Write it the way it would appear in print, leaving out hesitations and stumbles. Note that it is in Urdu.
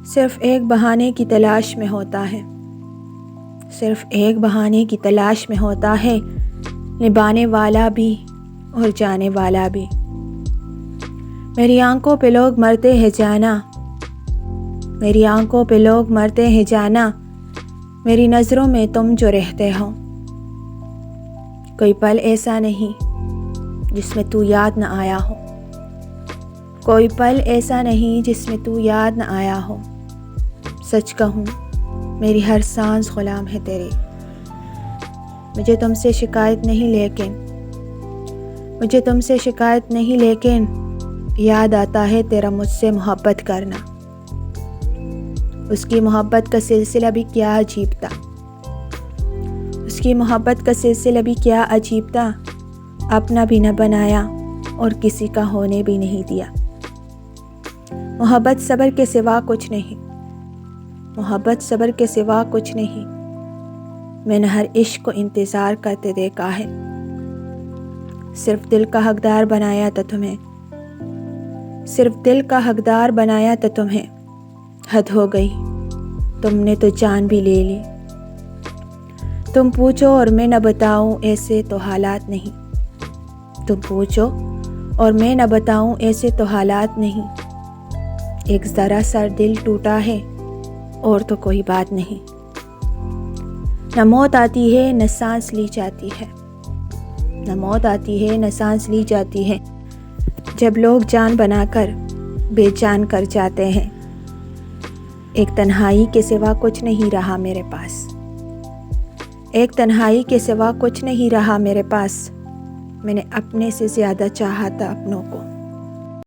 صرف ایک بہانے کی تلاش میں ہوتا ہے، صرف ایک بہانے کی تلاش میں ہوتا ہے نبھانے والا بھی اور جانے والا بھی۔ میری آنکھوں پہ لوگ مرتے ہیں جانا، میری آنکھوں پہ لوگ مرتے ہیں جانا، میری نظروں میں تم جو رہتے ہو۔ کوئی پل ایسا نہیں جس میں تو یاد نہ آیا ہو، کوئی پل ایسا نہیں جس میں تو یاد نہ آیا ہو۔ سچ کہوں میری ہر سانس غلام ہے تیری، مجھے تم سے شکایت نہیں لیکن یاد آتا ہے تیرا مجھ سے محبت کرنا۔ اس کی محبت کا سلسلہ بھی کیا عجیب تھا، اس کی محبت کا سلسلہ بھی کیا عجیب تھا، اپنا بھی نہ بنایا اور کسی کا ہونے بھی نہیں دیا۔ محبت صبر کے سوا کچھ نہیں، محبت صبر کے سوا کچھ نہیں، میں نے ہر عشق کو انتظار کرتے دیکھا ہے۔ صرف دل کا حقدار بنایا تھا تمہیں، صرف دل کا حقدار بنایا تھا تمہیں، حد ہو گئی، تم نے تو جان بھی لے لی۔ تم پوچھو اور میں نہ بتاؤں ایسے تو حالات نہیں، تم پوچھو اور میں نہ بتاؤں ایسے تو حالات نہیں، ایک ذرا سا دل ٹوٹا ہے اور تو کوئی بات نہیں۔ نہ موت آتی ہے نہ سانس لی جاتی ہے، نہ موت آتی ہے نہ سانس لی جاتی ہے، جب لوگ جان بنا کر بے جان کر جاتے ہیں۔ ایک تنہائی کے سوا کچھ نہیں رہا میرے پاس، ایک تنہائی کے سوا کچھ نہیں رہا میرے پاس، میں نے اپنے سے زیادہ چاہا تھا اپنوں کو۔